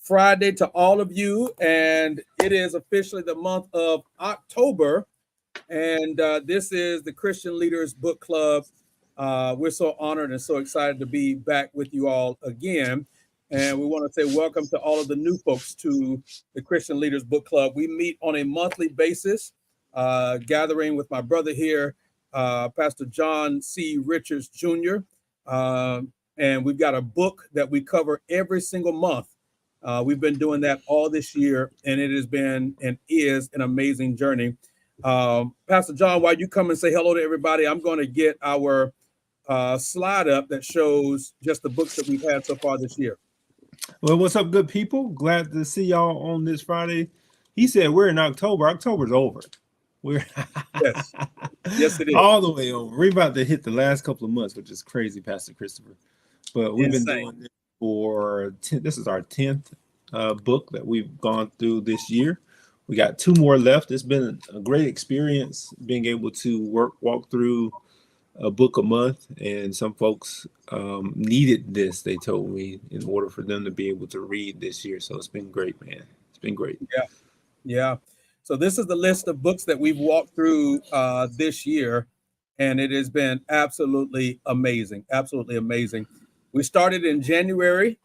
Friday to all of you, and it is officially the month of October, and this is the Christian Leaders Book Club. We're so honored and so excited to be back with you all again, and we want to say welcome to all of the new folks to the Christian Leaders Book Club. We meet on a monthly basis, gathering with my brother here, Pastor John C. Richards Jr., and we've got a book that we cover every single month. We've been doing that all this year, and it has been and is an amazing journey. Pastor John, while you come and say hello to everybody, I'm going to get our slide up that shows just the books that we've had so far this year. Well, what's up, good people? Glad to see y'all on this Friday. He said we're in October. October's over. We're yes, it is. All the way over. We're about to hit the last couple of months, which is crazy, Pastor Christopher. But we've been doing this for this is our 10th book that we've gone through this year. We got 2 more left. It's been a great experience being able to walk through a book a month, and some folks needed this, they told me, in order for them to be able to read this year. So it's been great, man. It's been great. Yeah. So this is the list of books that we've walked through this year, and it has been absolutely amazing. We started in January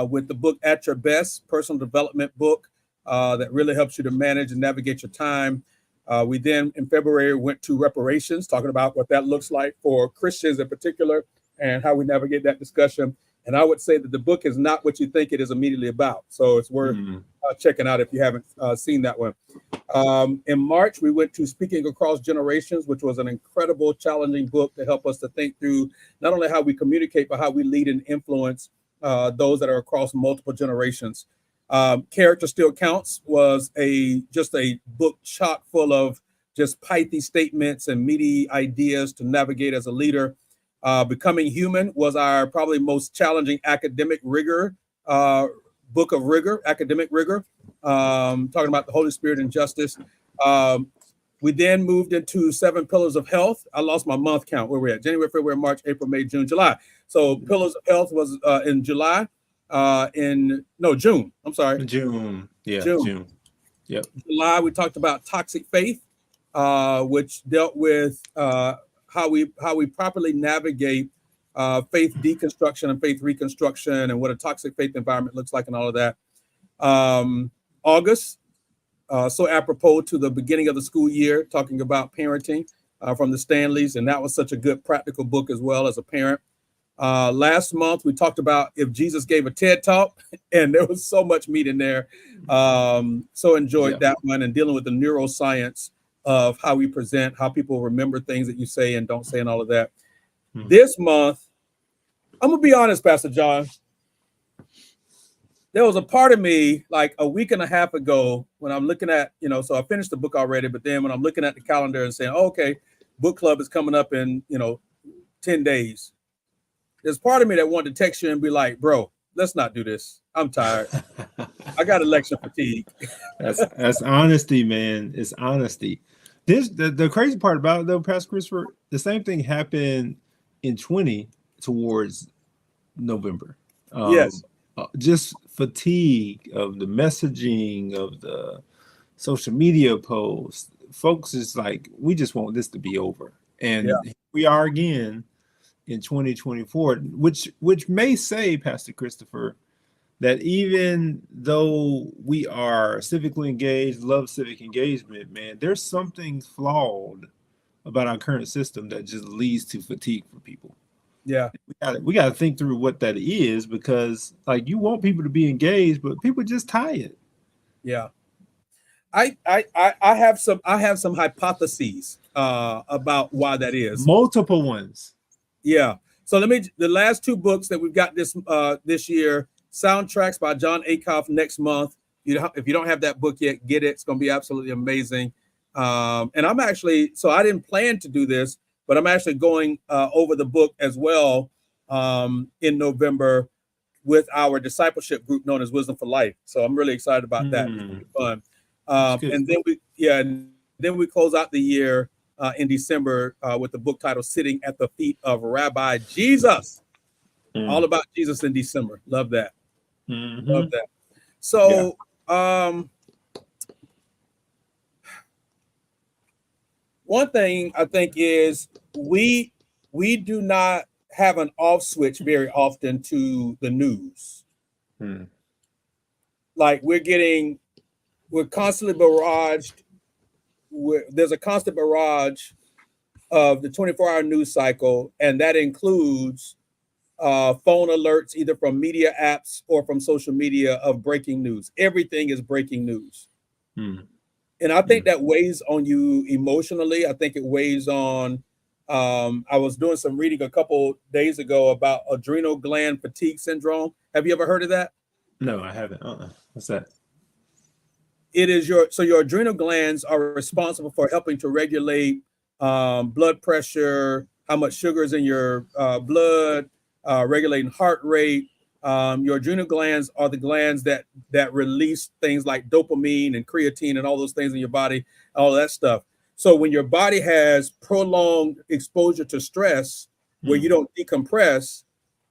with the book At Your Best, personal development book that really helps you to manage and navigate your time. We then, in February, went to reparations, talking about what that looks like for Christians in particular and how we navigate that discussion. And I would say that the book is not what you think it is immediately about. So it's worth checking out if you haven't seen that one. In March, we went to Speaking Across Generations, which was an incredible, challenging book to help us to think through not only how we communicate, but how we lead and influence those that are across multiple generations. Character Still Counts was just a book chock full of just pithy statements and meaty ideas to navigate as a leader. Becoming Human was our probably most challenging academic rigor, book of rigor, academic rigor, talking about the Holy Spirit and justice. We then moved into 7 Pillars of Health. I lost my month count where we're at: January, February, March, April, May, June, July. So Pillars of Health was in July. June. I'm sorry. June. Yeah, June. Yep. July, we talked about Toxic Faith, which dealt with how we properly navigate faith deconstruction and faith reconstruction, and what a toxic faith environment looks like, and all of that. August, so apropos to the beginning of the school year, talking about parenting from the Stanleys, and that was such a good practical book as well as a parent. Last month, we talked about If Jesus Gave a TED Talk, and there was so much meat in there. So enjoyed that one, and dealing with the neuroscience of how we present, how people remember things that you say and don't say, and all of that. This month, I'm going to be honest, Pastor John. There was a part of me like a week and a half ago when I'm looking at, so I finished the book already, but then when I'm looking at the calendar and saying, okay, book club is coming up in, 10 days. There's part of me that wanted to text you and be like, bro, let's not do this. I'm tired. I got election fatigue. That's honesty, man. It's honesty. The crazy part about it, though, Pastor Christopher, the same thing happened in 20 towards November. Yes. Just fatigue of the messaging, of the social media posts. Folks is like, we just want this to be over. And we are again in 2024, which may say, Pastor Christopher, that even though we are civically engaged, love civic engagement, man, there's something flawed about our current system that just leads to fatigue for people. Yeah, we got to think through what that is, because like you want people to be engaged, but people just tired. Yeah, I have some hypotheses about why that is. Multiple ones. Yeah. So the last 2 books that we've got this year, Soundtracks by John Acuff next month. If you don't have that book yet, get it. It's going to be absolutely amazing. And I'm actually, so I didn't plan to do this, but I'm actually going over the book as well in November with our discipleship group known as Wisdom for Life. So I'm really excited about that. It's gonna be fun. And then we close out the year in December with the book title Sitting at the Feet of Rabbi Jesus. All about Jesus in December. Love that. Love that. So one thing I think is we do not have an off switch very often to the news. Hmm. Like we're constantly barraged. There's a constant barrage of the 24-hour news cycle, and that includes phone alerts either from media apps or from social media of breaking news. Everything is breaking news. Hmm. And I think Hmm. that weighs on you emotionally. I think it weighs on. I was doing some reading a couple days ago about adrenal gland fatigue syndrome. Have you ever heard of that? No, I haven't. What's that? It is your adrenal glands are responsible for helping to regulate blood pressure, how much sugar is in your blood, regulating heart rate. Your adrenal glands are the glands that release things like dopamine and creatine and all those things in your body, all of that stuff. So when your body has prolonged exposure to stress, where you Hmm. don't decompress,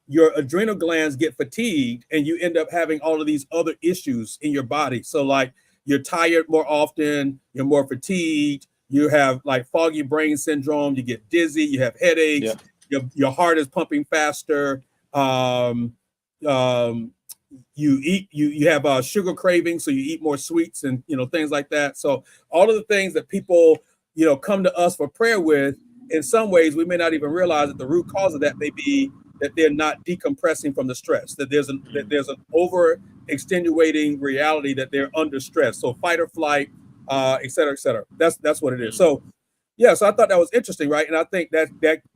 your adrenal glands get fatigued and you end up having all of these other issues in your body. So like you're tired more often, you're more fatigued, you have like foggy brain syndrome, you get dizzy, you have Yeah. headaches, your heart is pumping faster. Um, um, you have sugar cravings, so you eat more sweets and things like that. So all of the things that people come to us for prayer with, in some ways we may not even realize that the root cause of that may be that they're not decompressing from the stress, that Hmm. there's an over extenuating reality that they're under stress, so fight or flight, et cetera, et cetera. That's what it is. Hmm. So yeah, so I thought that was interesting, right? And I think that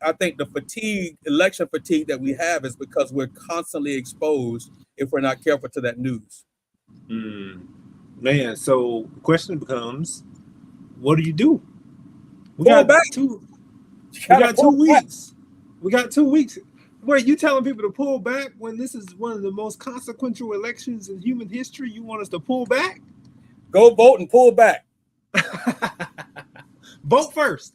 I think the fatigue, election fatigue that we have is because we're constantly exposed, if we're not careful, to that news. Hmm. Man, so the question becomes, what do you do? We Pull got back. two. You We gotta got pull 2 back. weeks. We got 2 weeks. Wait, you telling people to pull back when this is one of the most consequential elections in human history? You want us to pull back? Go vote and pull back. Vote first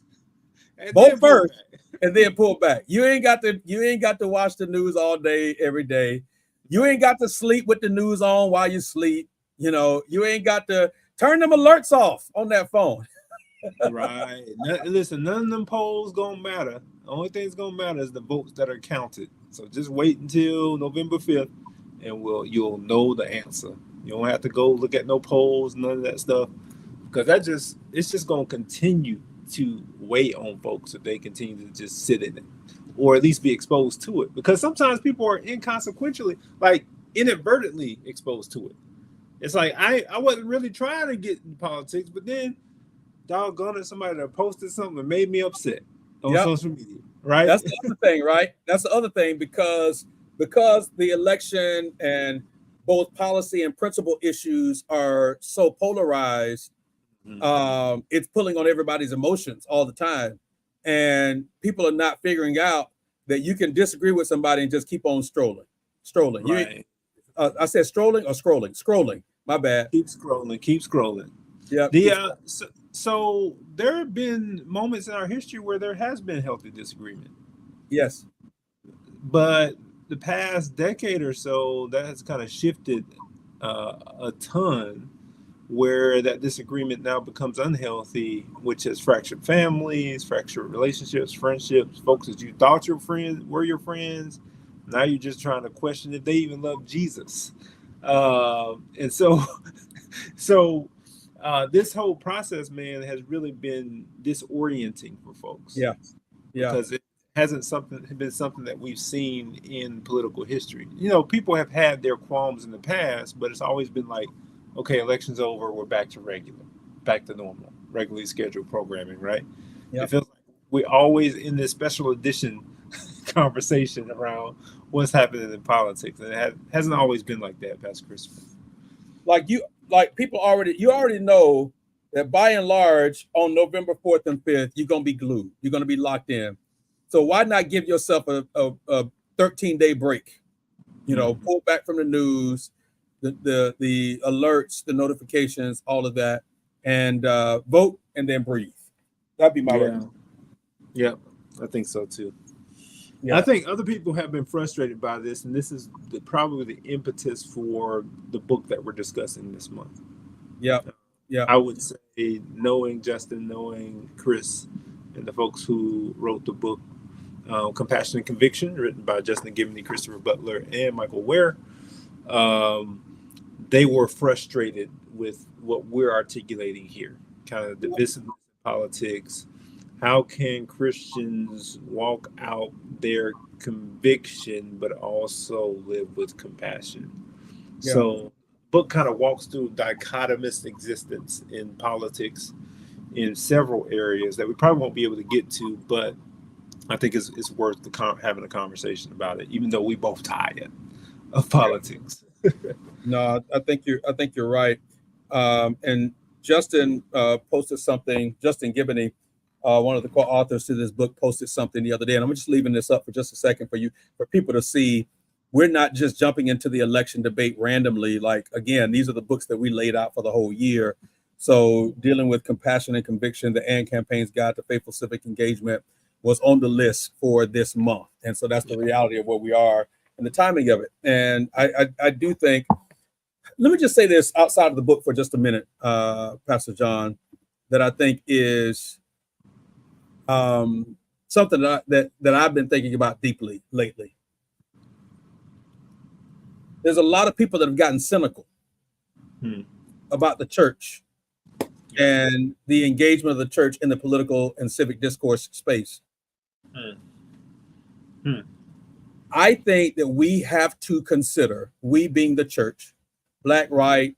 and Vote then pull first back. and then pull back. You ain't got to watch the news all day, every day. You ain't got to sleep with the news on while you sleep. You ain't got to turn them alerts off on that phone. Right. Listen, none of them polls gonna matter. The only thing's gonna matter is the votes that are counted. So just wait until November 5th and you'll know the answer. You don't have to go look at no polls, none of that stuff. Because it's just gonna continue to weigh on folks if they continue to just sit in it. Or at least be exposed to it. Because sometimes people are inconsequentially, like inadvertently exposed to it. It's like I wasn't really trying to get in politics, but then doggone it, somebody that posted something that made me upset on Yep. social media, right? That's the other thing, right? That's the other thing because the election and both policy and principle issues are so polarized. It's pulling on everybody's emotions all the time, and people are not figuring out that you can disagree with somebody and just keep on strolling. Right. I said strolling or scrolling. My bad. Keep scrolling, keep scrolling. Yep. The so there have been moments in our history where there has been healthy disagreement, Yes. but the past decade or so that has kind of shifted a ton, where that disagreement now becomes unhealthy, which has fractured families, fractured relationships, friendships. Folks that you thought your friends were your friends, now you're just trying to question if they even love Jesus. And so, so this whole process, man, has really been disorienting for folks Yeah. Yeah. because it hasn't something been something that we've seen in political history. People have had their qualms in the past, but it's always been like, okay, election's over, we're back to regular, back to normal, regularly scheduled programming, right? It Yep. feels like we're always in this special edition conversation around what's happening in politics, and hasn't always been like that, Pastor Christopher. Like people already know that by and large on November 4th and 5th you're going to be glued, you're going to be locked in. So why not give yourself a 13-day break? Mm-hmm. Pull back from the news, the alerts, the notifications, all of that, and vote and then breathe. That'd be my Yeah, recommendation. yeah, I think so too. I think other people have been frustrated by this, and this is probably the impetus for the book that we're discussing this month. Yeah. I would say, knowing Justin, knowing Chris, and the folks who wrote the book, Compassion and Conviction, written by Justin Gibney, Christopher Butler, and Michael Ware, they were frustrated with what we're articulating here, kind of divisiveness in politics. How can Christians walk out their conviction but also live with compassion? Yeah. So book kind of walks through dichotomous existence in politics in several areas that we probably won't be able to get to, but I think it's worth having a conversation about it, even though we both tired of politics. No, I think you're right. And Justin posted something. Justin Gibney, one of the co-authors to this book, posted something the other day, and I'm just leaving this up for just a second for people to see. We're not just jumping into the election debate randomly. Like, again, these are the books that we laid out for the whole year. So dealing with compassion and conviction, the AND Campaign's Guide to Faithful Civic Engagement was on the list for this month. And so that's the reality of where we are and the timing of it. And I do think, let me just say this outside of the book for just a minute, Pastor John, that I think is something that I've been thinking about deeply lately. There's a lot of people that have gotten cynical about the church and the engagement of the church in the political and civic discourse space. I think that we have to consider, we being the church, black, right,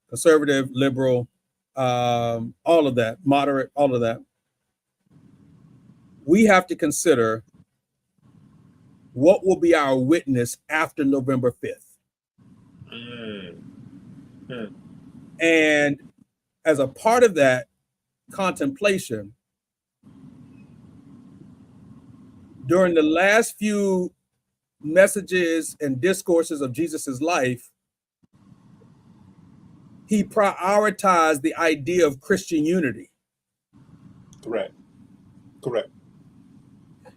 conservative, liberal, all of that, moderate, all of that. We have to consider what will be our witness after November 5th. And as a part of that contemplation, during the last few messages and discourses of Jesus's life, he prioritized the idea of Christian unity. Correct.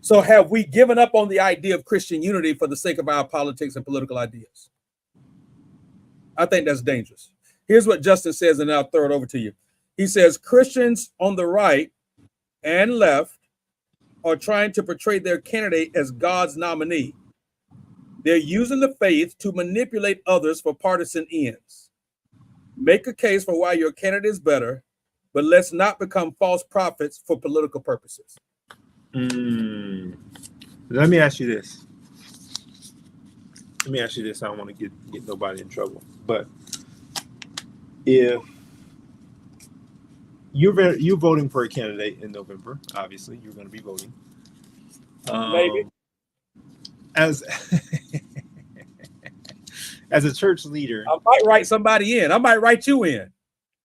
So have we given up on the idea of Christian unity for the sake of our politics and political ideas? I think that's dangerous. Here's what Justin says, and I'll throw it over to you. He says, Christians on the right and left are trying to portray their candidate as God's nominee. They're using the faith to manipulate others for partisan ends. Make a case for why your candidate is better, but let's not become false prophets for political purposes. Let me ask you this. I don't want to get nobody in trouble. But if you're voting for a candidate in November, obviously you're going to be voting. Maybe. As a church leader, I might write somebody in. I might write you in.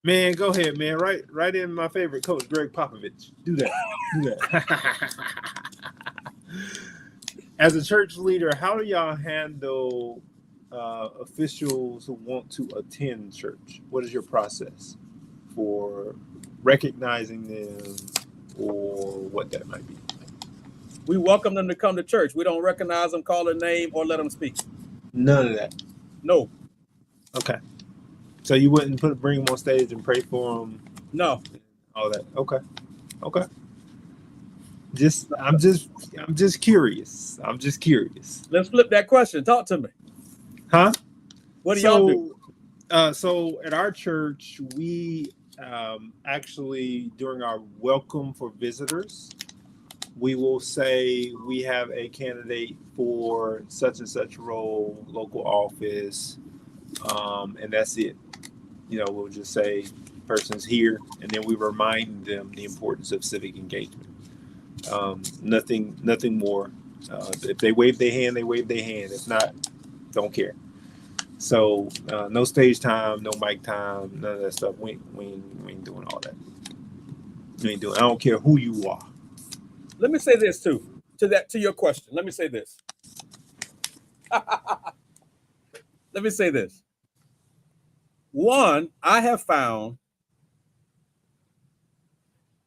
Man, go ahead, man. Write in my favorite coach, Greg Popovich. Do that. As a church leader, how do y'all handle officials who want to attend church? What is your process for recognizing them or what that might be? We welcome them to come to church. We don't recognize them, call their name, or let them speak. None of that. No. Okay. So you wouldn't bring them on stage and pray for them? No. All that. Okay. I'm just curious. Let's flip that question. Talk to me. Huh? What do y'all do? So at our church, we actually, during our welcome for visitors, we will say we have a candidate for such and such role, local office, and that's it. We'll just say person's here, and then we remind them the importance of civic engagement. Nothing more. If they wave their hand, they wave their hand. If not, don't care. So no stage time, no mic time, none of that stuff. We ain't doing all that. We ain't doing. I don't care who you are. Let me say this too. To your question, let me say this. Let me say this. One, I have found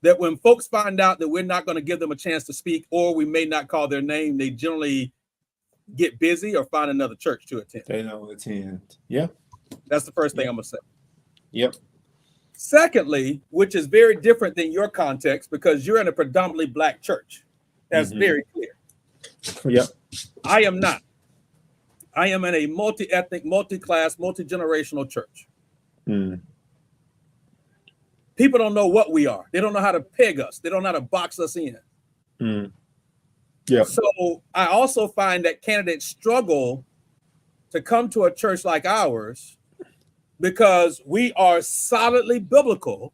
that when folks find out that we're not going to give them a chance to speak, or we may not call their name, they generally get busy or find another church to attend. They don't attend. Yeah. That's the first thing I'm going to say. Yep. Secondly, which is very different than your context, because you're in a predominantly Black church. That's very clear. Yep. I am not. I am in a multi-ethnic, multi-class, multi-generational church. People don't know what we are. They don't know how to peg us. They don't know how to box us in. Yeah. So I also find that candidates struggle to come to a church like ours because we are solidly biblical,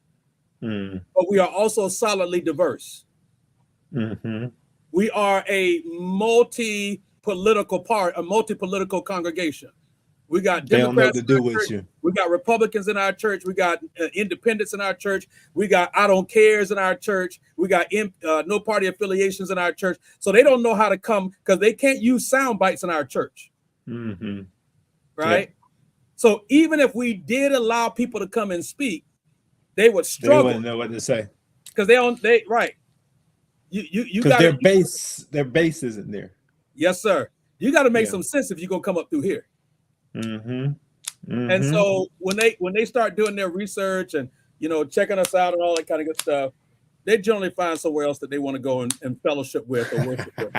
but we are also solidly diverse. We are a multi-political congregation. We got Democrats in our church. We got Republicans in our church. We got independents in our church. We got I don't cares in our church. We got no party affiliations in our church. So they don't know how to come because they can't use sound bites in our church. Right? Yeah. So even if we did allow people to come and speak, they would struggle. They wouldn't know what to say. Because right. You got their base isn't there. Yes, sir. You got to make some sense if you're gonna come up through here. And so when they start doing their research and checking us out and all that kind of good stuff, they generally find somewhere else that they want to go and fellowship with or worship with.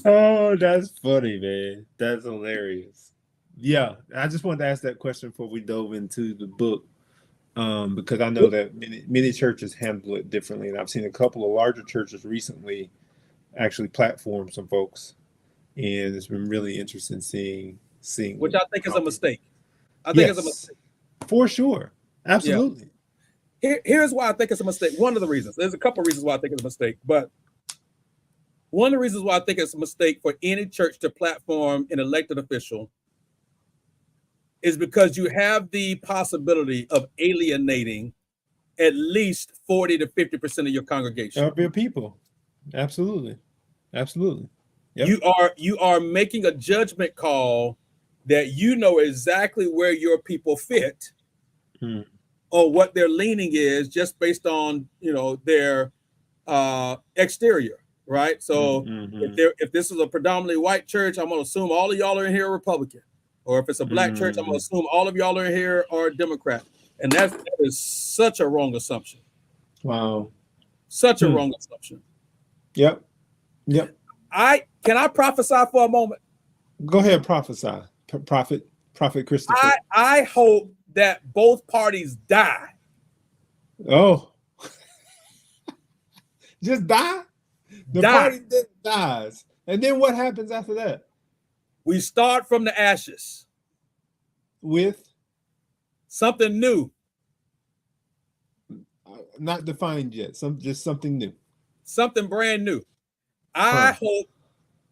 Oh, that's funny, man. That's hilarious. Yeah, I just wanted to ask that question before we dove into the book, because I know that many churches handle it differently, and I've seen a couple of larger churches recently actually platform some folks. And it's been really interesting seeing which I think is a mistake. I think it's a mistake. For sure. Absolutely. Yeah. Here's why I think it's a mistake. One of the reasons. There's a couple of reasons why I think it's a mistake, but one of the reasons why I think it's a mistake for any church to platform an elected official is because you have the possibility of alienating at least 40 to 50% of your congregation. Of your people. Absolutely. Absolutely. Yep. You are making a judgment call that you know exactly where your people fit or what their leaning is just based on their exterior, right? So if this is a predominantly white church, I'm going to assume all of y'all are in here Republican, or if it's a Black church, I'm going to assume all of y'all are in here are Democrat, and that is such a wrong assumption. Wow, such a wrong assumption. Yep. Can I prophesy for a moment? Go ahead, prophesy. Prophet Christopher. I hope that both parties die. Oh. Just die? The party that dies. And then what happens after that? We start from the ashes. With? Something new. Not defined yet. Just something new. Something brand new. I hope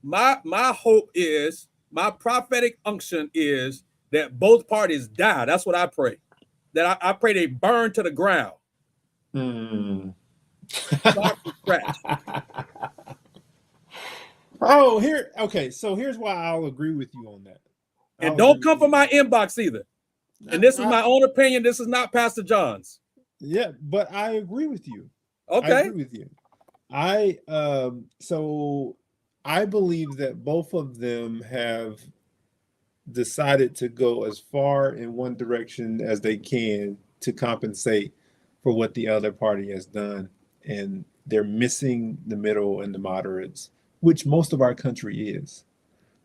my hope is, my prophetic unction is that both parties die. That's what I pray. That I pray they burn to the ground. Start from scratch. Oh, okay. So here's why I'll agree with you on that. And don't come from my inbox either. And this is my own opinion. This is not Pastor John's. Yeah, but I agree with you. Okay. I agree with you. So I believe that both of them have decided to go as far in one direction as they can to compensate for what the other party has done. And they're missing the middle and the moderates, which most of our country is.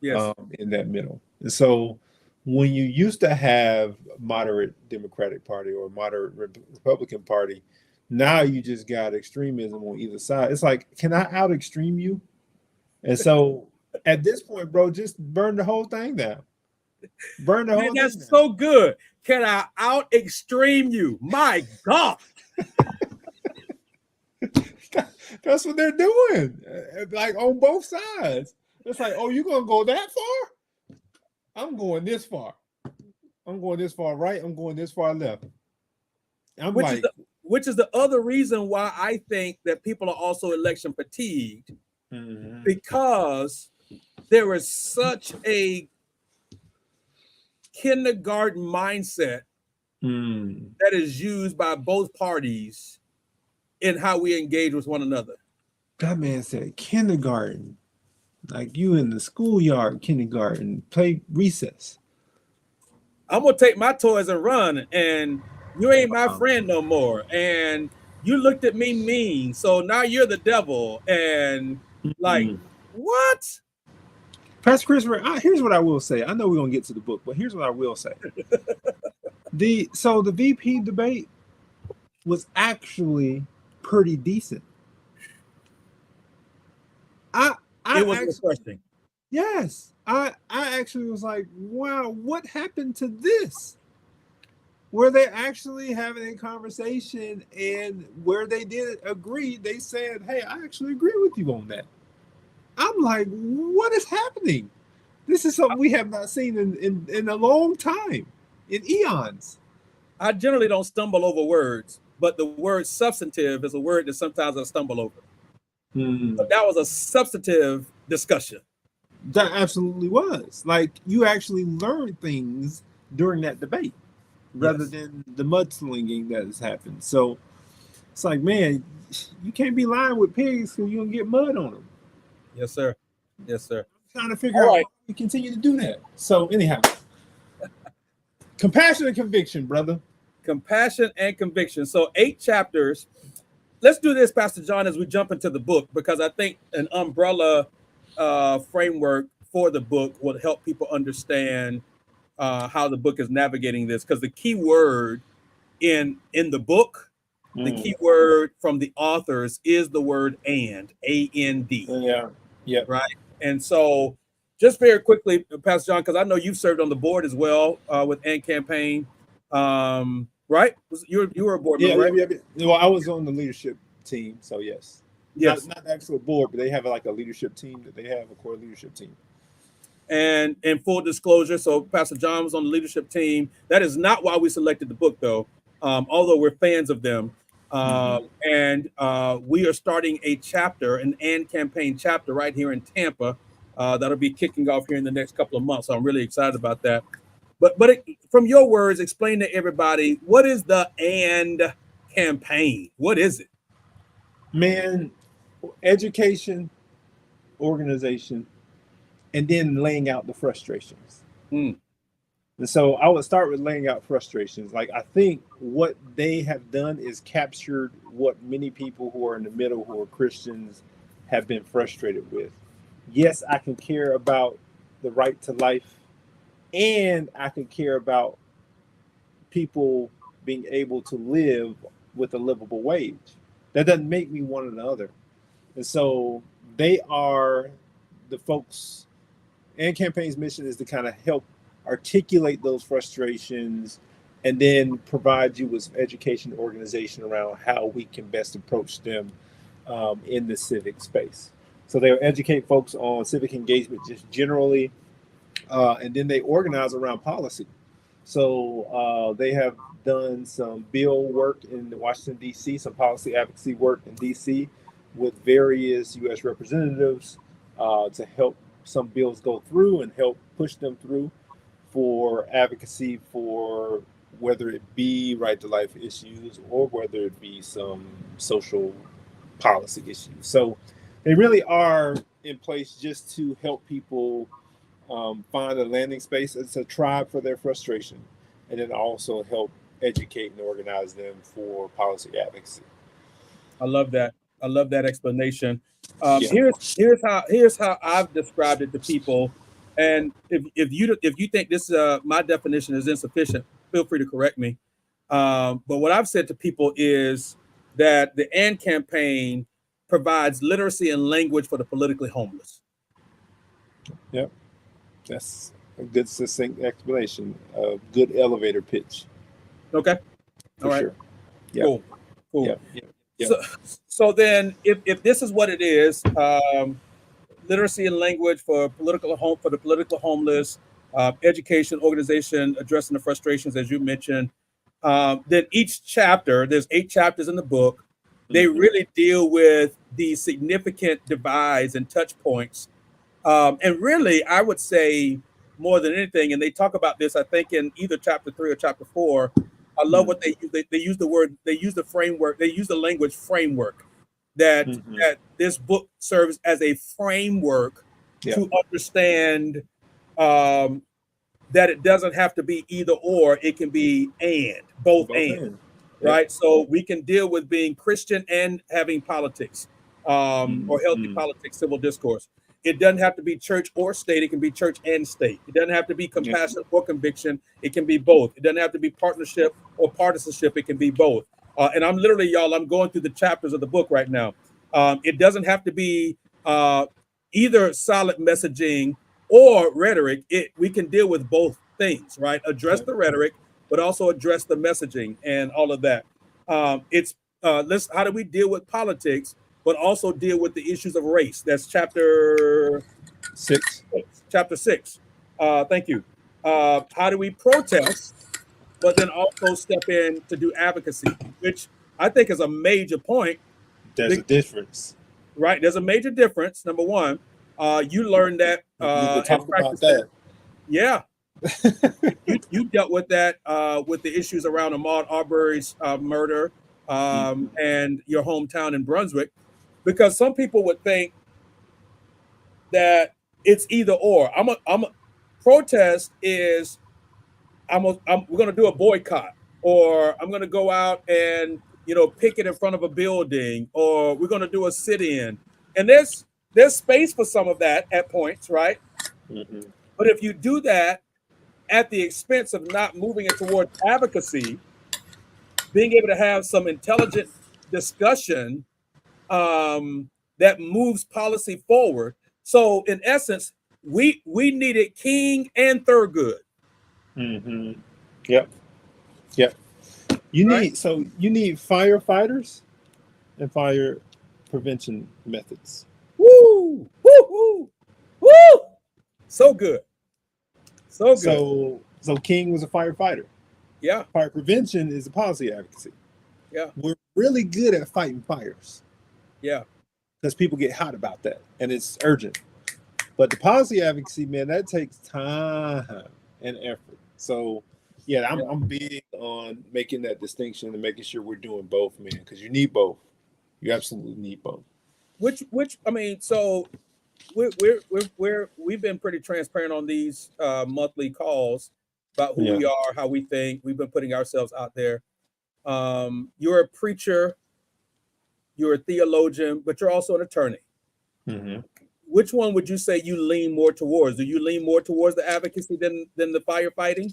Yes. In that middle. And so when you used to have moderate Democratic Party or moderate Republican Party, now you just got extremism on either side. It's like, can I out extreme you? And so at this point, bro, just burn the whole thing down. Burn the whole thing down. That's so good. Can I out extreme you? My God. That's what they're doing. Like on both sides. It's like, oh, you're going to go that far? I'm going this far. I'm going this far right. I'm going this far left. Which is the other reason why I think that people are also election fatigued, because there is such a kindergarten mindset that is used by both parties in how we engage with one another. That man said kindergarten. Like you in the schoolyard kindergarten, play recess. I'm gonna take my toys and run, and you ain't my Wow. friend no more. And you looked at me mean, so now you're the devil. And like, Mm. what? Pastor Christopher, here's what I will say. I know we're gonna get to the book, but here's what I will say. The VP debate was actually pretty decent. I I It was actually refreshing. yes. I actually was like, wow, what happened to this? Where they actually having a conversation and where they did agree, they said, hey, I actually agree with you on that. I'm like, what is happening? This is something we have not seen in a long time, in eons. I generally don't stumble over words, but the word substantive is a word that sometimes I stumble over. Hmm. But that was a substantive discussion. That absolutely was. Like you actually learned things during that debate rather Yes. than the mudslinging that has happened. So it's like, man, you can't be lying with pigs because you're gonna get mud on them. Yes, sir. Yes, sir. I'm trying to figure All out right. how we continue to do that. So anyhow, compassion and conviction, brother. Compassion and conviction. So 8 chapters. Let's do this, Pastor John, as we jump into the book, because I think an umbrella framework for the book will help people understand how the book is navigating this. Because the key word in the book, the Mm. key word from the authors is the word and, Yeah. Yeah. right? And so, just very quickly, Pastor John, because I know you've served on the board as well with and campaign, right? You were a board Yeah, member, yeah, right? yeah. Well, I was on the leadership team, so yes. Yes. Not the actual board, but they have like a leadership team that they have a core leadership team. And in full disclosure, so Pastor John was on the leadership team. That is not why we selected the book, though. Although we're fans of them, Mm-hmm. and we are starting a chapter, an and campaign chapter, right here in Tampa. That'll be kicking off here in the next couple of months. So I'm really excited about that. But from your words, explain to everybody what is the and campaign. What is it? Man, education, organization, and then laying out the frustrations. Mm, And so I would start with laying out frustrations. Like I think what they have done is captured what many people who are in the middle, who are Christians, have been frustrated with. Yes, I can care about the right to life, and I can care about people being able to live with a livable wage. That doesn't make me one or the other. And so they are the folks, and campaign's mission is to kind of help articulate those frustrations and then provide you with some education and organization around how we can best approach them in the civic space. So they'll educate folks on civic engagement just generally, and then they organize around policy. So they have done some bill work in Washington, D.C., some policy advocacy work in D.C. with various U.S. representatives to help some bills go through and help push them through for advocacy for whether it be right to life issues or whether it be some social policy issues. So they really are in place just to help people find a landing space. It's a tribe for their frustration, and then also help educate and organize them for policy advocacy. I love that. I love that explanation. Yeah. Here's how I've described it to people, and if you think this my definition is insufficient, feel free to correct me. But what I've said to people is that the AND campaign provides literacy and language for the politically homeless. Yep. That's a good succinct explanation. A good elevator pitch Okay, all for right, sure. Yep. cool, cool. Yep. Yep. Yep. So then, if this is what it is, literacy and language for the political homeless, education organization addressing the frustrations as you mentioned. Then each chapter, there's 8 chapters in the book. They Mm-hmm. really deal with the significant divides and touch points, and really, I would say more than anything. And they talk about this, I think, in either chapter 3 or chapter 4. I love what they use. They use the word, they use the framework, they use the language framework, that that this book serves as a framework to understand that it doesn't have to be either or, it can be and, both and. Right. So we can deal with being Christian and having politics, or healthy politics, civil discourse. It doesn't have to be church or state. It can be church and state. It doesn't have to be compassion or conviction. It can be both. It doesn't have to be partnership or partisanship. It can be both. And I'm literally, y'all, I'm going through the chapters of the book right now. It doesn't have to be either solid messaging or rhetoric. We can deal with both things, right? Address the rhetoric, but also address the messaging and all of that. How do we deal with politics, but also deal with the issues of race? That's chapter 6. Chapter 6. Thank you. How do we protest, but then also step in to do advocacy, which I think is a major point. There's a difference. Right. There's a major difference. Number one, you learned that. We can talk about that. Yeah. you dealt with that with the issues around Ahmaud Arbery's murder and your hometown in Brunswick, because some people would think that it's either or. Protest is we're going to do a boycott, or I'm going to go out and picket in front of a building, or we're going to do a sit-in, and there's space for some of that at points, right? But if you do that at the expense of not moving it towards advocacy, being able to have some intelligent discussion that moves policy forward. So in essence, we needed King and Thurgood. Yep. You need firefighters and fire prevention methods. Woo! Woo! Woo! Woo! So good. So good. So King was a firefighter. Yeah. Fire prevention is a policy advocacy. Yeah. We're really good at fighting fires. Yeah. Because people get hot about that and it's urgent. But the policy advocacy, man, that takes time and effort. So yeah, I'm big on making that distinction and making sure we're doing both, man, because you need both. You absolutely need both. Which I mean, so we've been pretty transparent on these monthly calls about who we are, how we think. We've been putting ourselves out there. You're a preacher, you're a theologian, but you're also an attorney. Which one would you say you lean more towards? Do you lean more towards the advocacy than the firefighting?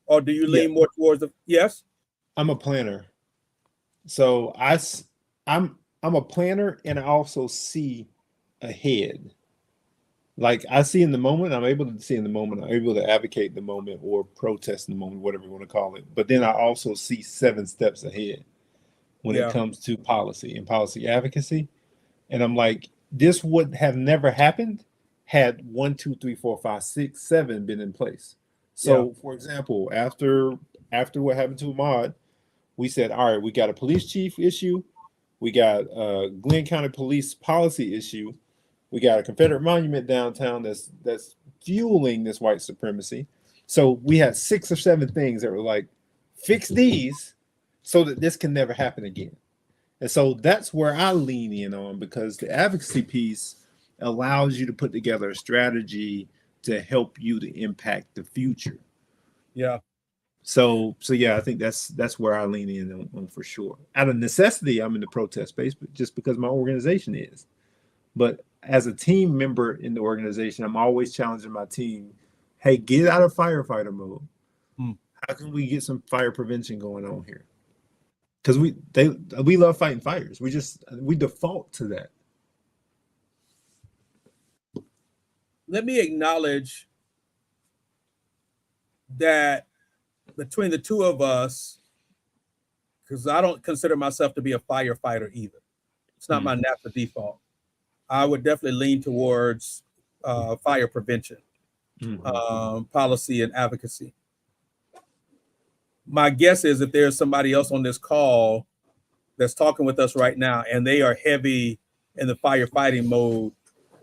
Or do you lean more towards the yes? I'm a planner. So I'm a planner, and I also see ahead. Like I see in the moment, I'm able to see in the moment, I'm able to advocate in the moment or protest in the moment, whatever you want to call it. But then I also see 7 steps ahead when it comes to policy and policy advocacy. And I'm like, this would have never happened had 1, 2, 3, 4, 5, 6, 7 been in place. So for example, after what happened to Ahmaud, we said, all right, we got a police chief issue. We got a Glenn County police policy issue. We got a Confederate monument downtown that's fueling this white supremacy. So we had 6 or 7 things that were like, fix these so that this can never happen again. And so that's where I lean in on, because the advocacy piece allows you to put together a strategy to help you to impact the future. Yeah. So yeah, I think that's where I lean in on for sure. Out of necessity, I'm in the protest space, but just because my organization is. But as a team member in the organization, I'm always challenging my team. Hey, get out of firefighter mode. How can we get some fire prevention going on here? Because we love fighting fires. We default to that. Let me acknowledge that between the two of us, because I don't consider myself to be a firefighter either. It's not my natural default. I would definitely lean towards fire prevention, policy and advocacy. My guess is if there's somebody else on this call that's talking with us right now and they are heavy in the firefighting mode,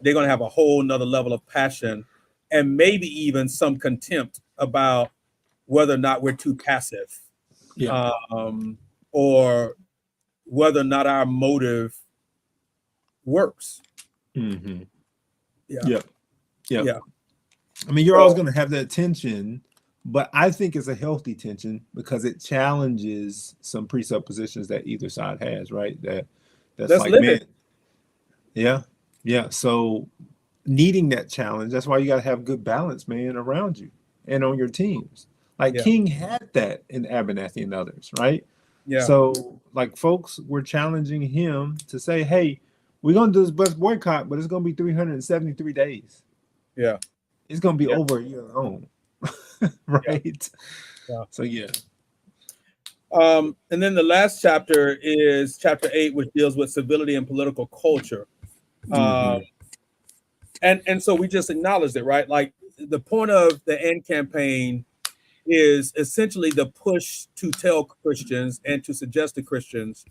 they're going to have a whole nother level of passion and maybe even some contempt about whether or not we're too passive, Yeah. or whether or not our motive works. Mm-hmm. Yeah. Yep. Yep. Yeah. I mean, you're always going to have that tension, but I think it's a healthy tension because it challenges some presuppositions that either side has, right? That's Let's like, live man, it. yeah, yeah. So needing that challenge, that's why you got to have good balance, man, around you and on your teams. Like Yeah. King had that in Abernathy and others, right? Yeah. So like folks were challenging him to say, hey, we're going to do this bus boycott, but it's going to be 373 days. Yeah. It's going to be Yeah. over a year long. Yeah. Right. Yeah. So yeah. And then the last chapter is chapter 8, which deals with civility and political culture. Mhm. And so we just acknowledged it, right? Like the point of the end campaign is essentially the push to tell Christians and to suggest to Christians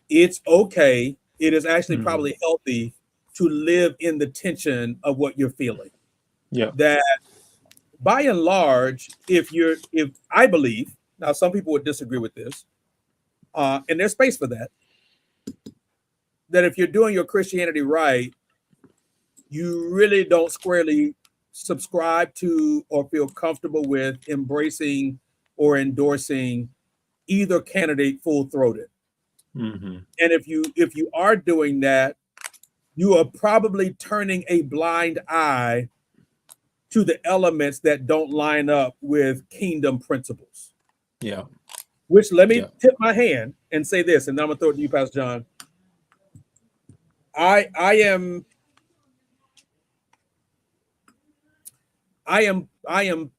it's okay. It is actually Mhm. probably healthy to live in the tension of what you're feeling. Yeah. That by and large, if I believe, now some people would disagree with this, and there's space for that, that if you're doing your Christianity right, you really don't squarely subscribe to or feel comfortable with embracing or endorsing either candidate full-throated. Mhm. And if you are doing that, you are probably turning a blind eye to the elements that don't line up with kingdom principles. Yeah. Which, let me Yeah. tip my hand and say this, and then I'm gonna throw it to you, Pastor John. I am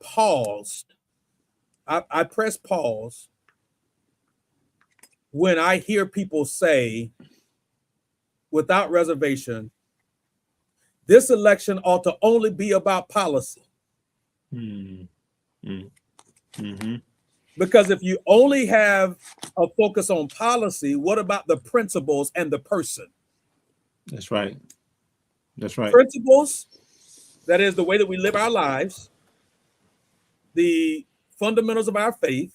paused. I press pause when I hear people say, without reservation, this election ought to only be about policy. Mhm. Mhm. Because if you only have a focus on policy, what about the principles and the person? That's right. That's right. Principles, that is the way that we live our lives, the fundamentals of our faith,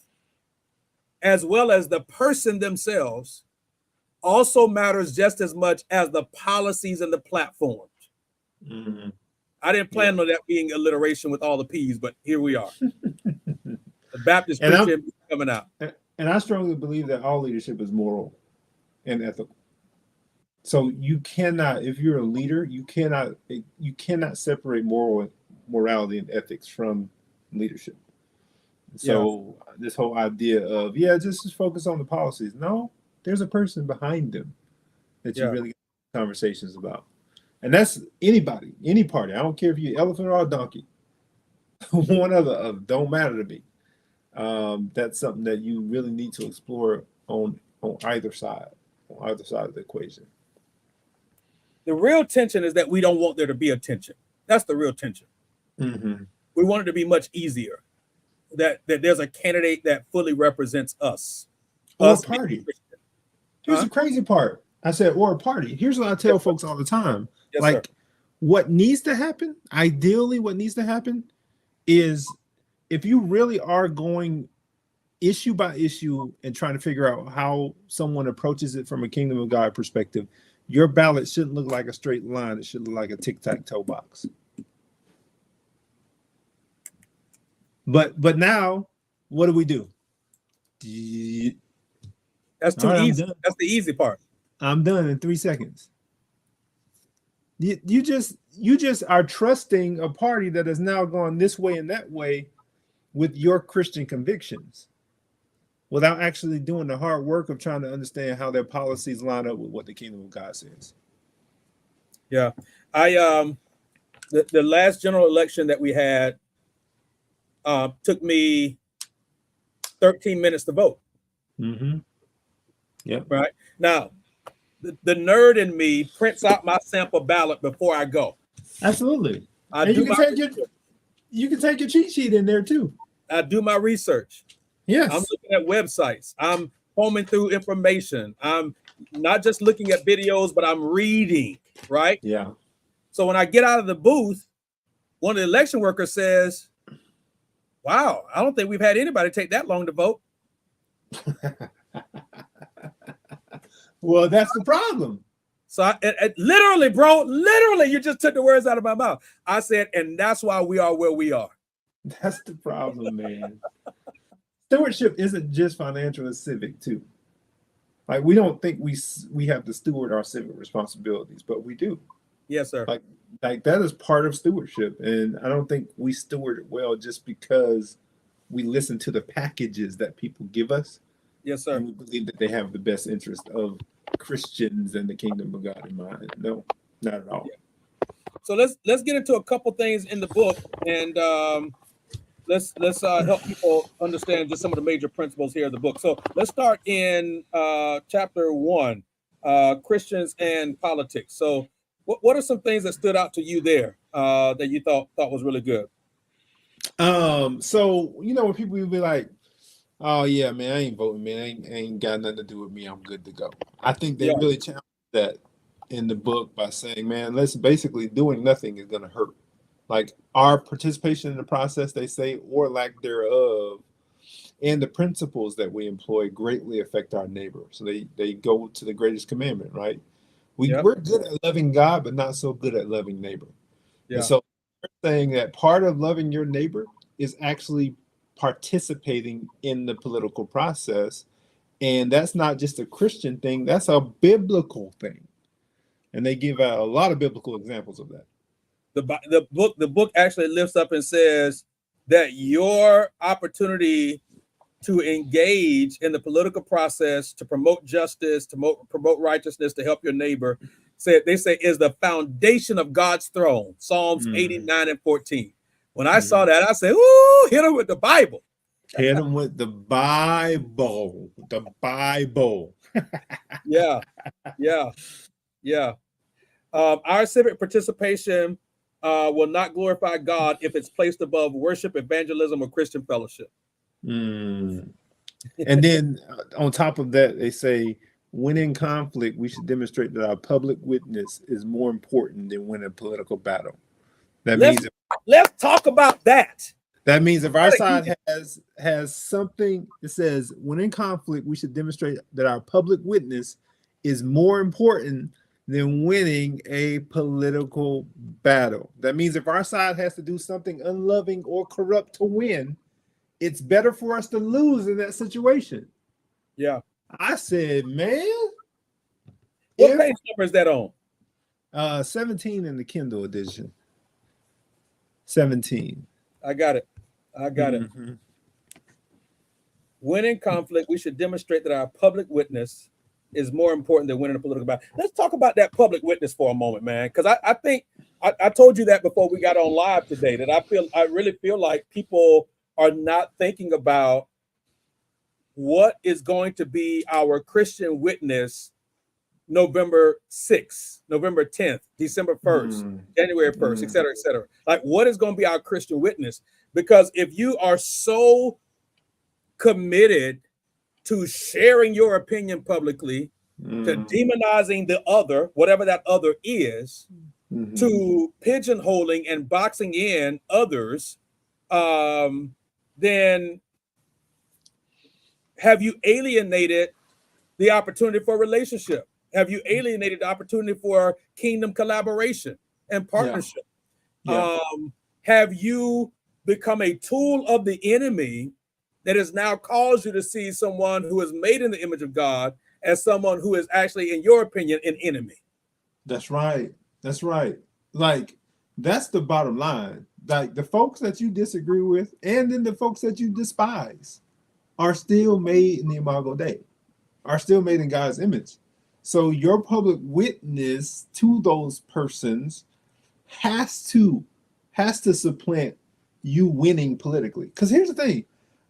as well as the person themselves, also matters just as much as the policies and the platforms. Mhm. I didn't Yeah. plan on that being alliteration with all the P's, but here we are. The Baptist And preacher coming out. I strongly believe that all leadership is moral and ethical. So you cannot, if you're a leader, you cannot separate morality and ethics from leadership. So this whole idea of just focus on the policies. No, there's a person behind them that you really get conversations about. And that's anybody, any party. I don't care if you're elephant or a donkey. One other don't matter to me. That's something that you really need to explore on either side of the equation. The real tension is that we don't want there to be a tension. That's the real tension. Mm-hmm. We want it to be much easier. That there's a candidate that fully represents us. Or a party. Here's Huh? the crazy part. I said, or a party. Here's what I tell folks all the time. Yes, like, sir. What needs to happen, ideally, what needs to happen is if you really are going issue by issue and trying to figure out how someone approaches it from a kingdom of God perspective, your ballot shouldn't look like a straight line. It should look like a tic-tac-toe box. But now, what do? That's too easy. That's the easy part. I'm done in 3 seconds. You just are trusting a party that has now gone this way and that way with your Christian convictions without actually doing the hard work of trying to understand how their policies line up with what the kingdom of God says. Yeah. I the last general election that we had took me 13 minutes to vote. Mm-hmm. Yeah. Right. Now, the nerd in me prints out my sample ballot before I go. Absolutely. And you can take your cheat sheet in there too. I do my research. Yes. I'm looking at websites. I'm combing through information. I'm not just looking at videos, but I'm reading, right? Yeah. So when I get out of the booth, one of the election workers says, Wow, I don't think we've had anybody take that long to vote. Well, that's the problem. So literally, bro, literally, you just took the words out of my mouth. I said, and that's why we are where we are. That's the problem, man. Stewardship isn't just financial and civic too. Like, we don't think we have to steward our civic responsibilities, but we do. Yes, sir. Like that is part of stewardship, and I don't think we steward it well just because we listen to the packages that people give us. Yes, sir. And we believe that they have the best interest of Christians and the kingdom of God in mind. No, not at all. Yeah. So let's get into a couple things in the book, and let's help people understand just some of the major principles here of the book. So let's start in chapter 1, Christians and politics. So what are some things that stood out to you there that you thought was really good? So when people will be like, "Oh yeah, man, I ain't voting, man. Ain't got nothing to do with me. I'm good to go." I think they really challenged that in the book by saying, "Man, let's basically doing nothing is going to hurt. Like our participation in the process, they say, or lack thereof, and the principles that we employ greatly affect our neighbor." So they go to the greatest commandment, right? We're good at loving God, but not so good at loving neighbor. Yeah. And so they're saying that part of loving your neighbor is actually participating in the political process. And that's not just a Christian thing, that's a biblical thing. And they give out a lot of biblical examples of that. The book actually lifts up and says that your opportunity to engage in the political process, to promote justice, to promote righteousness, to help your neighbor, they say is the foundation of God's throne. Psalms 89 and 14. When I saw that, I said, "Ooh, hit him with the Bible." Hit him with the Bible. The Bible. Yeah. Our civic participation will not glorify God if it's placed above worship, evangelism, or Christian fellowship. And then on top of that, they say, when in conflict, we should demonstrate that our public witness is more important than winning a political battle. Let's talk about that. That means if our side has something, it says, when in conflict, we should demonstrate that our public witness is more important than winning a political battle. That means if our side has to do something unloving or corrupt to win, it's better for us to lose in that situation. Yeah. I said, man. What page number is that on? 17 in the Kindle edition. 17. I got it. When in conflict, we should demonstrate that our public witness is more important than winning a political battle. Let's talk about that public witness for a moment, man. Because I think I told you that before we got on live today, that I really feel like people are not thinking about what is going to be our Christian witness November 6th, November 10th, December 1st, January 1st, et cetera, et cetera. Like, what is going to be our Christian witness? Because if you are so committed to sharing your opinion publicly, to demonizing the other, whatever that other is, to pigeonholing and boxing in others, then have you alienated the opportunity for relationship? Have you alienated the opportunity for kingdom collaboration and partnership? Yeah. Have you become a tool of the enemy that has now caused you to see someone who is made in the image of God as someone who is actually, in your opinion, an enemy? That's right. That's right. Like, that's the bottom line. Like, the folks that you disagree with and then the folks that you despise are still made in the Imago Dei, are still made in God's image. So your public witness to those persons has to supplant you winning politically. Because here's the thing.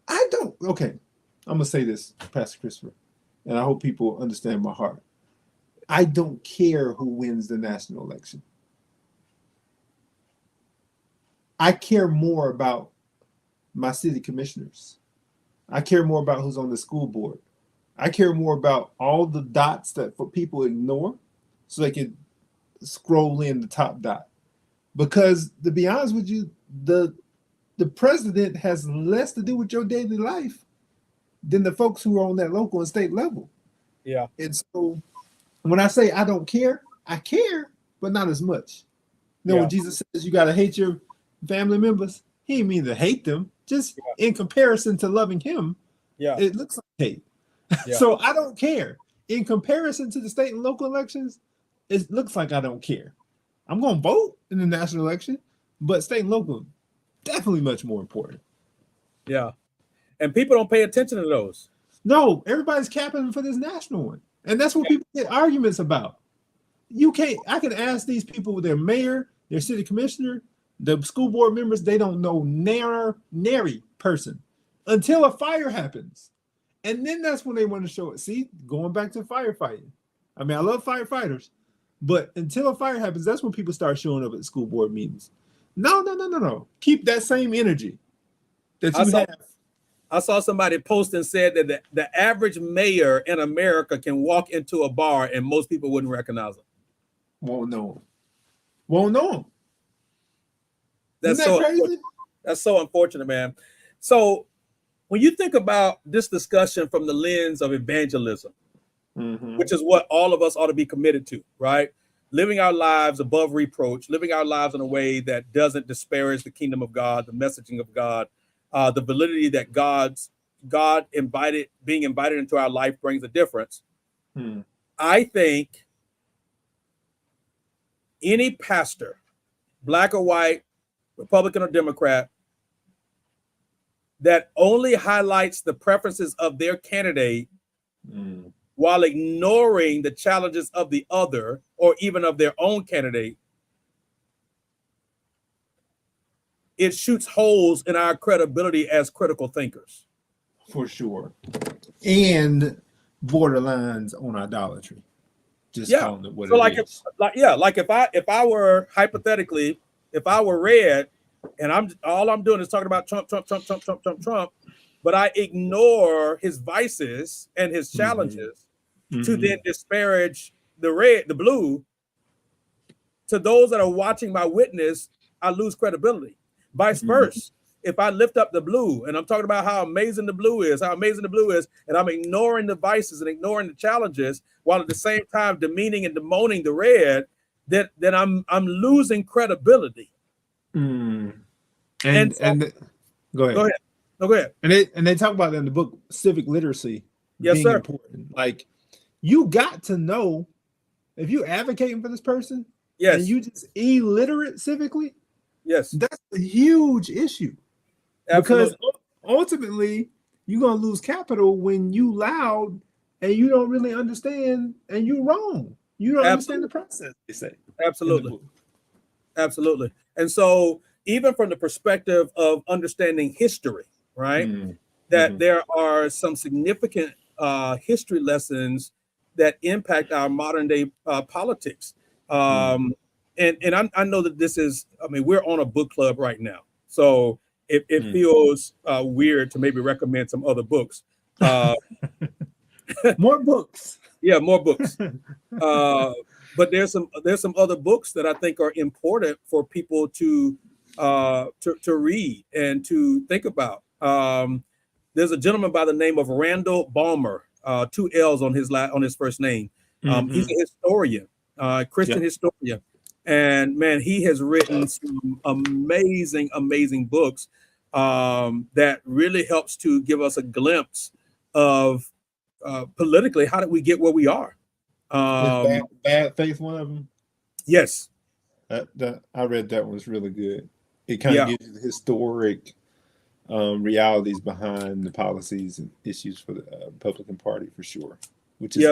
I'm going to say this, Pastor Christopher, and I hope people understand my heart. I don't care who wins the national election. I care more about my city commissioners. I care more about who's on the school board. I care more about all the dots that for people ignore so they can scroll in the top dot. Because to be honest with you, the the president has less to do with your daily life than the folks who are on that local and state level. Yeah. And so when I say I don't care, I care, but not as much. You know, when Jesus says you got to hate your family members, he didn't mean to hate them. Just in comparison to loving him, it looks like hate. So I don't care. In comparison to the state and local elections, it looks like I don't care. I'm going to vote in the national election, but state and local, definitely much more important. Yeah. And people don't pay attention to those. No, everybody's capping for this national one. And that's what people get arguments about. I can ask these people, their mayor, their city commissioner, the school board members, they don't know nary person until a fire happens. And then that's when they want to show it. See, going back to firefighting. I mean, I love firefighters, but until a fire happens, that's when people start showing up at school board meetings. No. Keep that same energy that you have. I saw somebody post and said that the average mayor in America can walk into a bar and most people wouldn't recognize him. Won't know him. That's Isn't that crazy? That's so unfortunate, man. So when you think about this discussion from the lens of evangelism, which is what all of us ought to be committed to, right? Living our lives above reproach, living our lives in a way that doesn't disparage the kingdom of God, the messaging of God, the validity that being invited into our life brings a difference. I think any pastor, black or white, Republican or Democrat, that only highlights the preferences of their candidate while ignoring the challenges of the other or even of their own candidate, it shoots holes in our credibility as critical thinkers. For sure. And borderlines on idolatry. Just calling it what it is. If I were hypothetically, if I were red and all I'm doing is talking about Trump, but I ignore his vices and his challenges to then disparage the blue, to those that are watching my witness, I lose credibility. Vice versa. If I lift up the blue and I'm talking about how amazing the blue is, and I'm ignoring the vices and ignoring the challenges while at the same time demeaning and bemoaning the red, then I'm losing credibility. And go ahead. No, go ahead. And they talk about that in the book, civic literacy being sir. important. Like, you got to know if you're advocating for this person, and you just illiterate civically, that's a huge issue. Absolutely. Because ultimately, you're gonna lose capital when you loud and you don't really understand, and you're wrong. You don't understand the process. They say absolutely. And so, even from the perspective of understanding history, right, that there are some significant history lessons that impact our modern day politics. And I know that this is, I mean, we're on a book club right now, so it feels weird to maybe recommend some other books. More books. Yeah, more books. But there's some other books that I think are important for people to read and to think about. There's a gentleman by the name of Randall Balmer, 2 L's on his first name. He's a historian, Christian historian. And man, he has written some amazing books that really helps to give us a glimpse of politically, how did we get where we are? Bad Faith, one of them. Yes. I read that one, was really good. It kind of gives you the historic realities behind the policies and issues for the Republican Party, for sure. Which is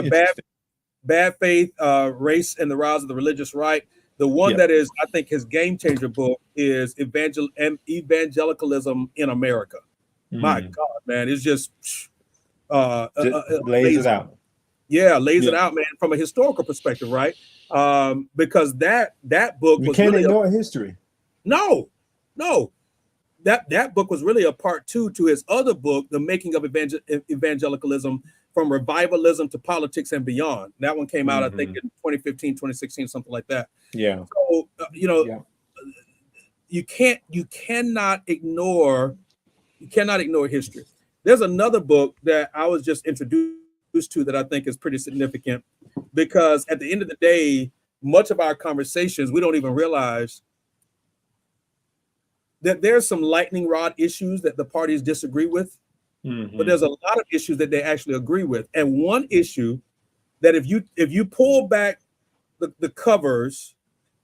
Bad Faith, Race and the Rise of the Religious Right. The one that is, I think, his game changer book is Evangelicalism in America. My God, man, it's just lays it out. Yeah, lays it out, man, from a historical perspective, right? Because that book was can't ignore history. No. That book was really a part 2 to his other book, The Making of Evangelicalism, From Revivalism to Politics and Beyond. That one came out, I think, in 2015, 2016, something like that. Yeah. So, you cannot ignore history. There's another book that I was just introduced to that I think is pretty significant, because at the end of the day, much of our conversations, we don't even realize that there's some lightning rod issues that the parties disagree with, but there's a lot of issues that they actually agree with. And one issue that if you pull back the covers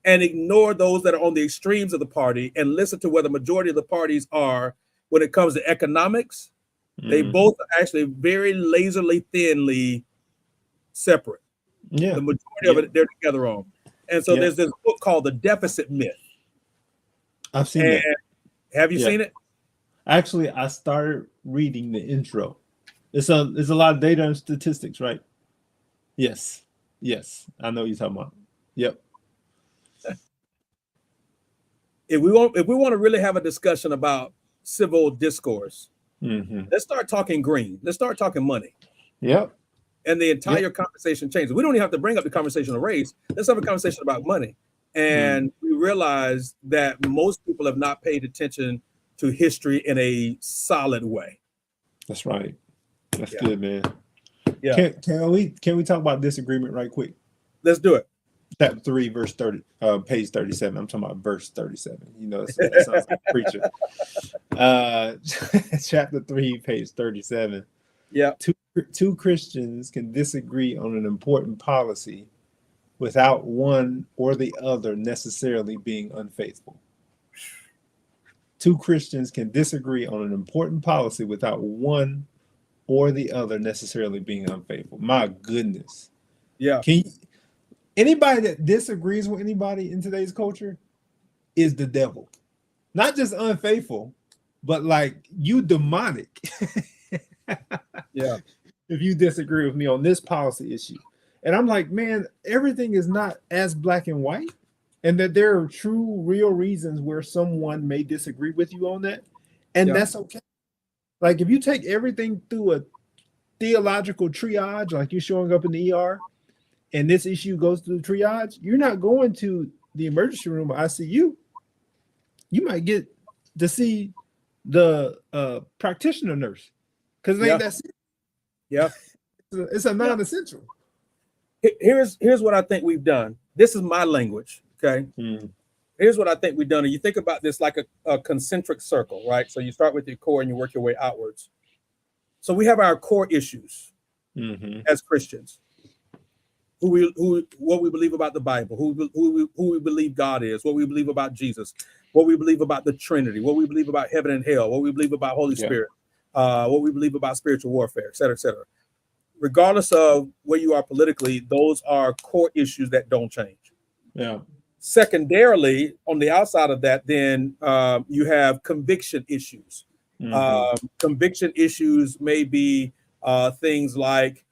and ignore those that are on the extremes of the party and listen to where the majority of the parties are when it comes to economics, they both are actually very laserly thinly separate. Yeah. The majority of it they're together on. And so there's this book called The Deficit Myth. I've seen that. Have you seen it? Actually, I started reading the intro. It's a lot of data and statistics, right? Yes. I know what you're talking about. Yep. If we want to really have a discussion about civil discourse, let's start talking green. Let's start talking money. Yep. And the entire conversation changes. We don't even have to bring up the conversation of race. Let's have a conversation about money. And we realize that most people have not paid attention to history in a solid way. That's right. That's good, man. Yeah. Can we talk about disagreement right quick? Let's do it. Chapter 3, verse 30, page 37. I'm talking about verse 37. You know, it sounds like a preacher. Chapter 3, page 37. Yeah. Two Christians can disagree on an important policy without one or the other necessarily being unfaithful. Two Christians can disagree on an important policy without one or the other necessarily being unfaithful. My goodness. Yeah. Anybody that disagrees with anybody in today's culture is the devil. Not just unfaithful, but like you demonic. Yeah. If you disagree with me on this policy issue. And I'm like, man, everything is not as black and white. And that there are true, real reasons where someone may disagree with you on that. And that's okay. Like if you take everything through a theological triage, like you're showing up in the ER, and this issue goes through the triage, you're not going to the emergency room or ICU. You might get to see the practitioner nurse because it ain't that serious. Yeah. It's a non-essential. Here's what I think we've done. This is my language. Okay. Here's what I think we've done. And you think about this like a concentric circle, right? So you start with your core and you work your way outwards. So we have our core issues as Christians. What we believe about the Bible, who we believe God is, what we believe about Jesus, what we believe about the Trinity, what we believe about heaven and hell, what we believe about Holy Spirit, what we believe about spiritual warfare, et cetera, et cetera. Regardless of where you are politically, those are core issues that don't change. Yeah. Secondarily, on the outside of that, then you have conviction issues. Conviction issues may be things like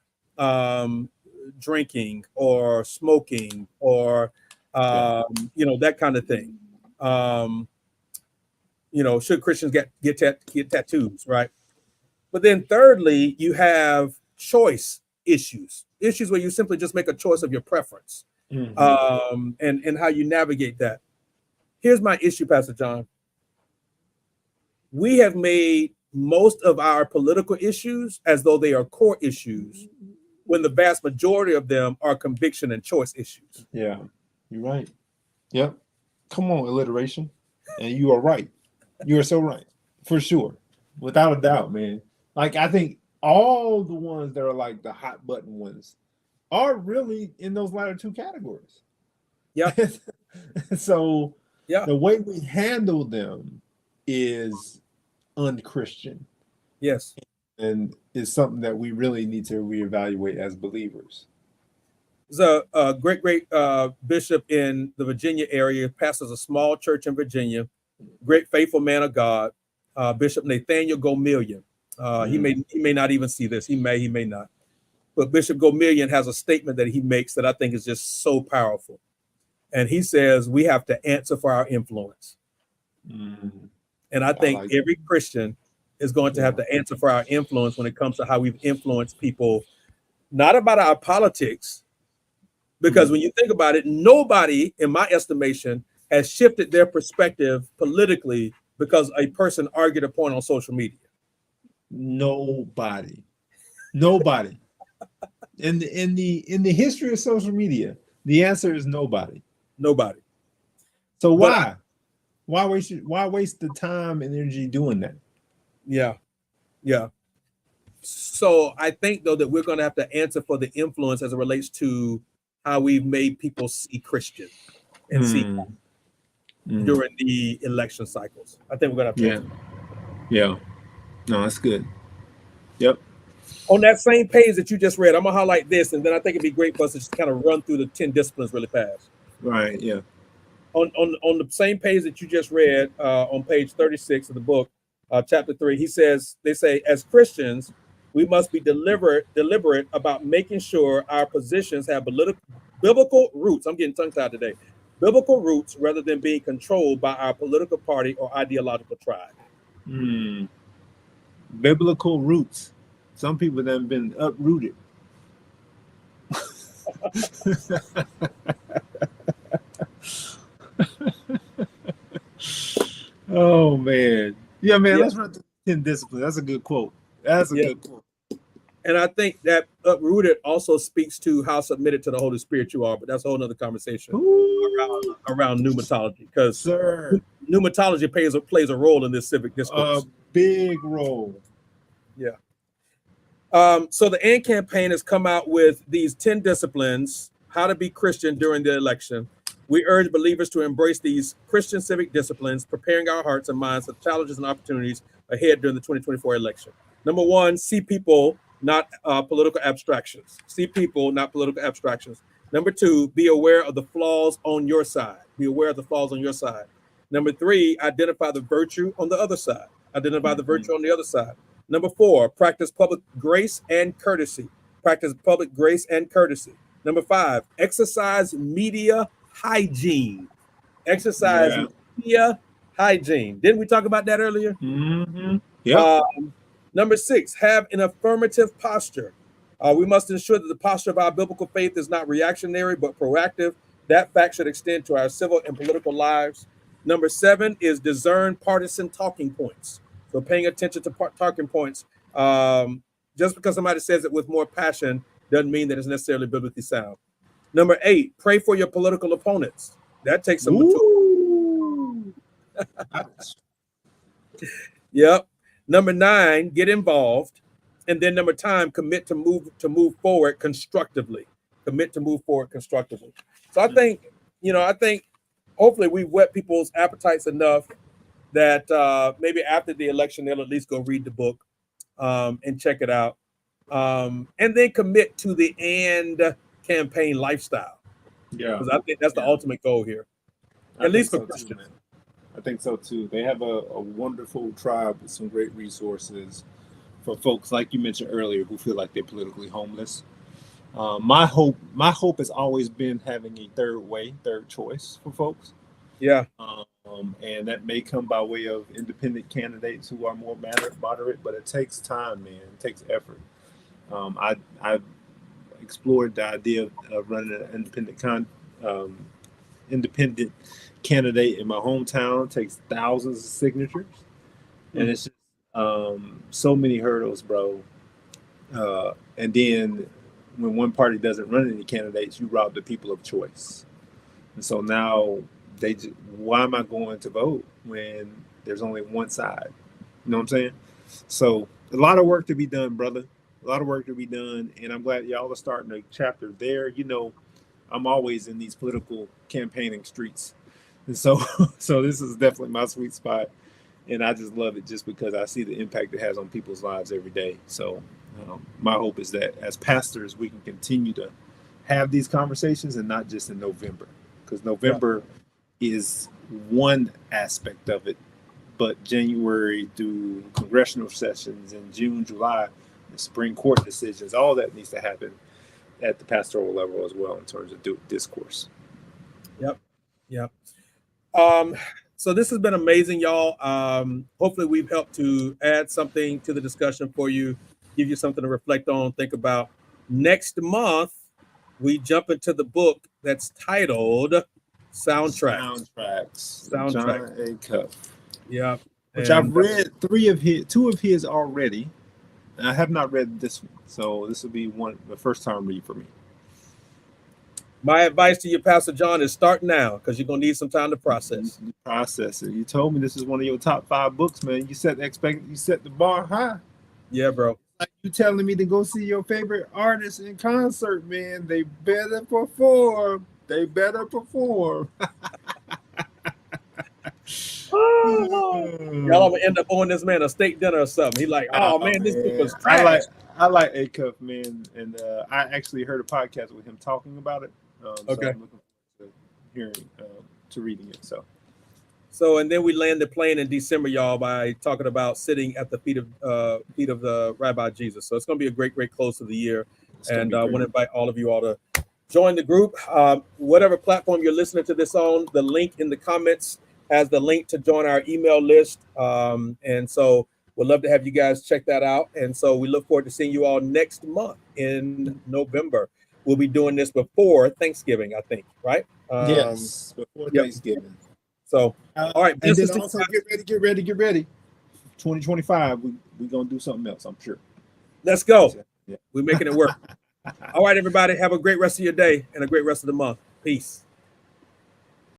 drinking or smoking or that kind of thing. Should Christians get tattoos, right? But then thirdly, you have choice issues where you simply just make a choice of your preference, and how you navigate that. Here's my issue, Pastor John. We have made most of our political issues as though they are core issues, when the vast majority of them are conviction and choice issues. Yeah, you're right. Yep. Come on, alliteration. And you are right. You are so right. For sure. Without a doubt, man. Like, I think all the ones that are like the hot button ones are really in those latter two categories. Yeah. So the way we handle them is unchristian. Yes. And it's something that we really need to reevaluate as believers. There's a great bishop in the Virginia area, pastors a small church in Virginia, great faithful man of God, Bishop Nathaniel Gomillion. He may not even see this. He may not. But Bishop Gomillion has a statement that he makes that I think is just so powerful. And he says we have to answer for our influence. And I think every Christian is going to have to answer for our influence when it comes to how we've influenced people, not about our politics, because when you think about it, nobody, in my estimation, has shifted their perspective politically because a person argued a point on social media? Nobody. In the history of social media, the answer is nobody. Nobody. So But why waste the time and energy doing that? yeah, yeah. So I think though that we're going to have to answer for the influence as it relates to how we've made people see Christian and see Mm, mm, during the election cycles. I think we're going to have to yeah, answer. yeah. No, that's good. Yep. On that same page that you just read, I'm gonna highlight this, and then I think it'd be great for us to just kind of run through the 10 disciplines really fast. Right. Yeah. On the same page that you just read, on page 36 of the book, chapter 3, they say, as Christians, we must be deliberate about making sure our positions have biblical roots. I'm getting tongue tied today. Biblical roots rather than being controlled by our political party or ideological tribe. Mm, biblical roots. Some people that have been uprooted. Oh man. Yeah, man. Yeah, Let's run through 10 disciplines. That's a good quote. That's a yeah. good quote. And I think that uprooted also speaks to how submitted to the Holy Spirit you are, but that's a whole nother conversation Ooh, around pneumatology, because sir. pneumatology plays a role in this civic A discourse. big role. Yeah. So the AND campaign has come out with these 10 disciplines, how to be Christian during the election. We urge believers to embrace these Christian civic disciplines, preparing our hearts and minds for challenges and opportunities ahead during the 2024 election. Number one, see people, not political abstractions. See people, not political abstractions. Number two, be aware of the flaws on your side. Be aware of the flaws on your side. Number three, identify the virtue on the other side. Identify the Mhm. virtue on the other side. Number four, practice public grace and courtesy. Practice public grace and courtesy. Number five, exercise media hygiene. Exercise Yeah. media hygiene. Didn't we talk about that earlier? Mm-hmm. Yep. Number six, have an affirmative posture. We must ensure that the posture of our biblical faith is not reactionary but proactive. That fact should extend to our civil and political lives. Number seven is discern partisan talking points. So paying attention to talking points. Just because somebody says it with more passion doesn't mean that it's necessarily biblically sound. Number eight, pray for your political opponents. That takes some maturity. Ooh. Yep. Number nine, get involved. And then number 10, commit to move forward constructively. Commit to move forward constructively. So I think hopefully we've whet people's appetites enough that maybe after the election they'll at least go read the book, and check it out, and then commit to the AND campaign lifestyle, Yeah. because I think that's the Yeah. ultimate goal here, I at think least for so too, man. Christians. I think so too. They have a wonderful tribe with some great resources for folks like you mentioned earlier who feel like they're politically homeless. My hope has always been having a third choice for folks. Yeah, And that may come by way of independent candidates who are more moderate, but it takes time, man. It takes effort. I've explored the idea of running an independent candidate in my hometown. It takes thousands of signatures, and it's just so many hurdles, bro. And then when one party doesn't run any candidates, you rob the people of choice. And so now why am I going to vote when there's only one side? You know what I'm saying? So a lot of work to be done, brother. A lot of work to be done, and I'm glad y'all are starting a chapter there. I'm always in these political campaigning streets, and so so this is definitely my sweet spot, and I just love it just because I see the impact it has on people's lives every day. So my hope is that as pastors, we can continue to have these conversations and not just in November, because yeah, November is one aspect of it, but January through congressional sessions in June, July, the Supreme Court decisions, all that needs to happen at the pastoral level as well in terms of discourse. yep, yep. Um, so this has been amazing, y'all. Hopefully we've helped to add something to the discussion for you, give you something to reflect on, think about. Next month, we jump into the book that's titled Soundtracks. John A. Cuff. Yeah. Which I've read two of his already. And I have not read this one, so this will be the first time read for me. My advice to you, Pastor John, is start now because you're gonna need some time to process. Process it. You told me this is one of your top 5 books, man. You set the bar high. Yeah, bro. Like you telling me to go see your favorite artist in concert, man. They better perform. Y'all gonna end up owing this man a steak dinner or something. He like, oh man, this book was trash. I like A Cuff, man, and I actually heard a podcast with him talking about it. Okay. So I'm looking forward to reading it. So and then we land the plane in December, y'all, by talking about sitting at the feet of the Rabbi Jesus. So it's gonna be a great close to the year, and I want to invite all of you all to join the group. Whatever platform you're listening to this on, the link in the comments has the link to join our email list. And so we'd love to have you guys check that out. And so we look forward to seeing you all next month in November. We'll be doing this before Thanksgiving, I think, right? Yes, before Thanksgiving. So, all right. And then also get ready. 2025, we're going to do something else, I'm sure. Let's go. Yeah. We're making it work. All right, everybody. Have a great rest of your day and a great rest of the month. Peace.